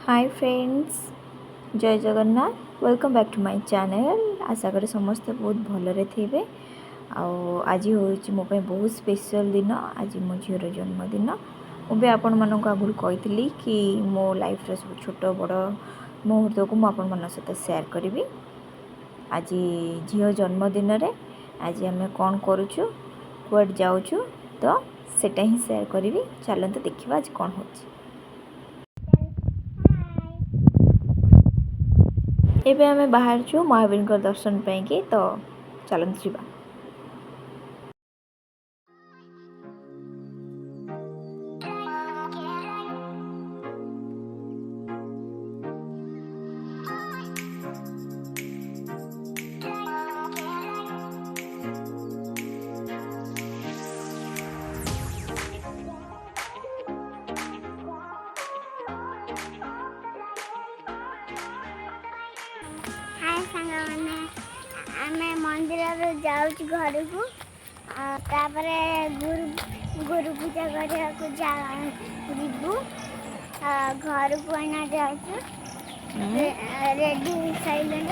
हाय friends, जय Jagannath. Welcome back to my channel. आशा करी समस्ते बहुत भलरे थे। आज हूँ मो बहुत स्पेशल दिन। आज मो झीर जन्मदिन। मुझे आपण मानक आगुरी कही कि मो लाइफ सब छोट बड़ मुहूर्त को मुझे सहित सेयार करी। आज झील जन्मदिन आज आम कौन करुचु कुआड जाऊँ तो सेटा ही सेयार करी। चलते देखा आज कौन हो। एबे आमे बाहर महावीर दर्शन पाई तो चलते जा। हाय सांग मैंने आम मंदिर जाऊँ घर को तापरे गुरु पूजा करने को जीवु घर को आना जाऊँ रेडी सारे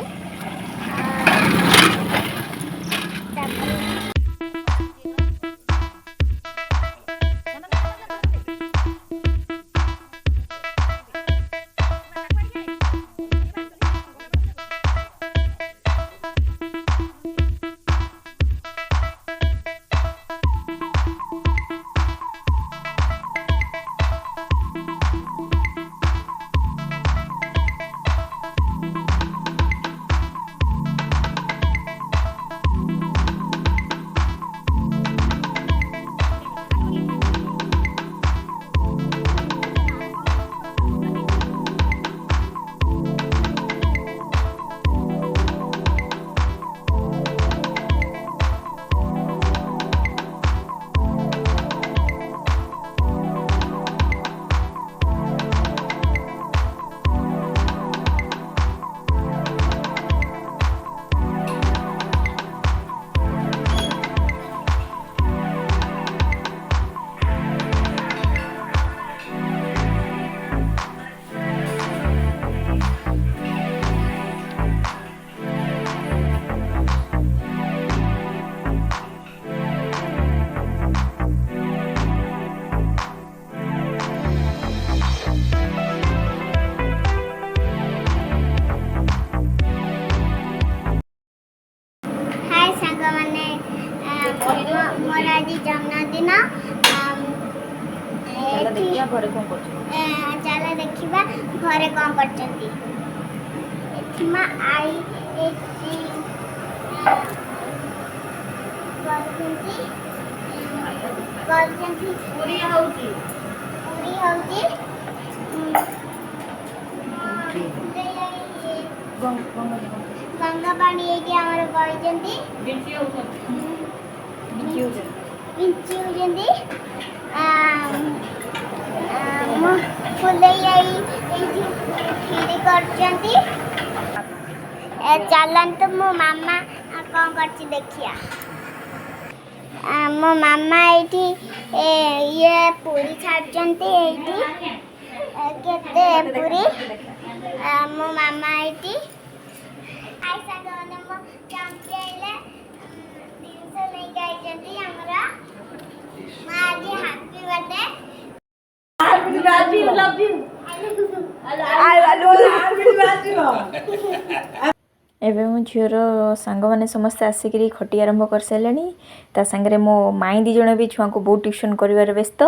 मोर आज जन्मदिन चल देखा घरे कौन कर आई गंगा पानी विंची होती खीरी कर चलते मो मामा कौन कर देखिया मो मामा ये पूरी छाड़ते केते पूरी मो मामा ये एबे मो झीर सांग मैंने समस्ते आसिक खटी आरंभ कर सारे। ता सांगे मो माई दी जण भी छुआ को बहुत ट्यूशन कर व्यस्त।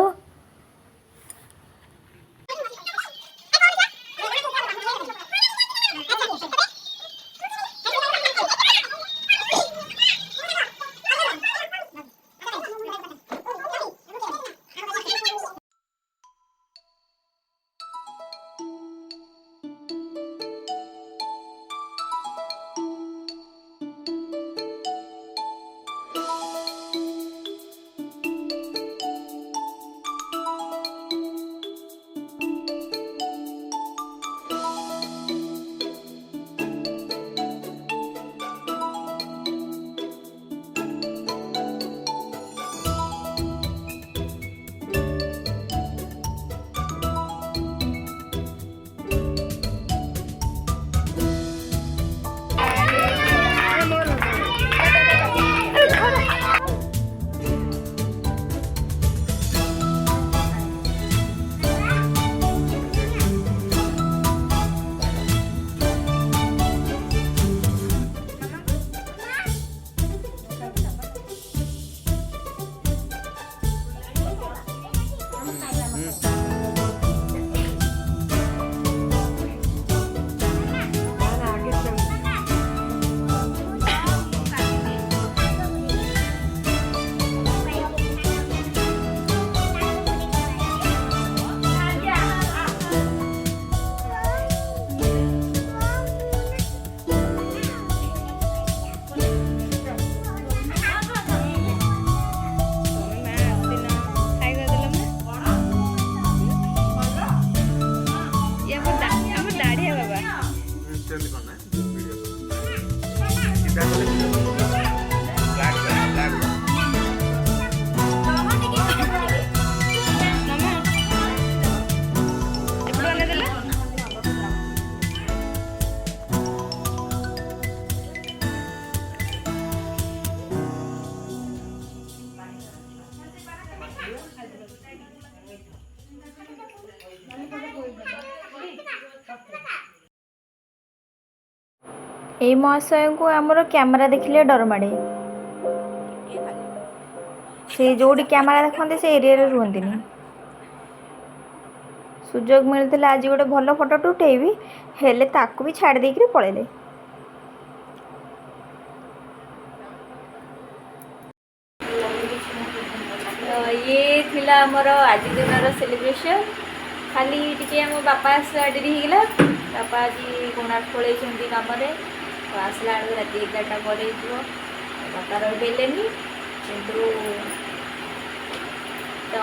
ଏଇ ମହାଶୟଙ୍କୁ ଆମର କ୍ୟାମେରା ଦେଖିଲେ ଡର ମାଡ଼େ। ସେ ଯେଉଁଠି କ୍ୟାମେରା ଦେଖନ୍ତି ସେ ଏରିଆରେ ରୁହନ୍ତିନି। ସୁଯୋଗ ମିଳିଥିଲା ଆଜି ଗୋଟେ ଭଲ ଫଟୋଟେ ଉଠେଇବି, ହେଲେ ତାକୁ ବି ଛାଡ଼ି ଦେଇକିରି ପଳେଇଲେ। ଇଏ ଥିଲା ଆମର ଆଜି ଦିନର ସେଲିବ୍ରେସନ୍। ଖାଲି ଟିକେ ଆମ ବାପା ଆସିବା ଡେରି ହେଇଗଲା। ବାପା ଆଜି କୋଣାର୍କ ପଳେଇଛନ୍ତି କାମରେ, ଆସିଲା ବେଳକୁ ରାତି 11ଟା ପରେ ହେଇଯିବ। ବାପା ରହିପାରିଲେନି, କିନ୍ତୁ ତ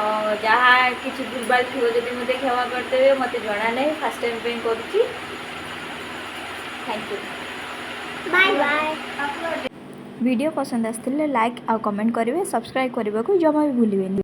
ଯାହା କିଛି ଭୁଲଭାଲ ଥିବ ଯଦି ମୋତେ କ୍ଷମା କରିଦେବେ। ମୋତେ ଜଣା ନାହିଁ, ଫାର୍ଷ୍ଟ ଟାଇମ୍ ପାଇଁ କରୁଛି। Thank you, bye bye. Video ପସନ୍ଦ ଆସିଥିଲେ ଲାଇକ୍ ଆଉ କମେଣ୍ଟ କରିବେ, ସବସ୍କ୍ରାଇବ୍ କରିବାକୁ ଜମା ବି ଭୁଲିବେନି।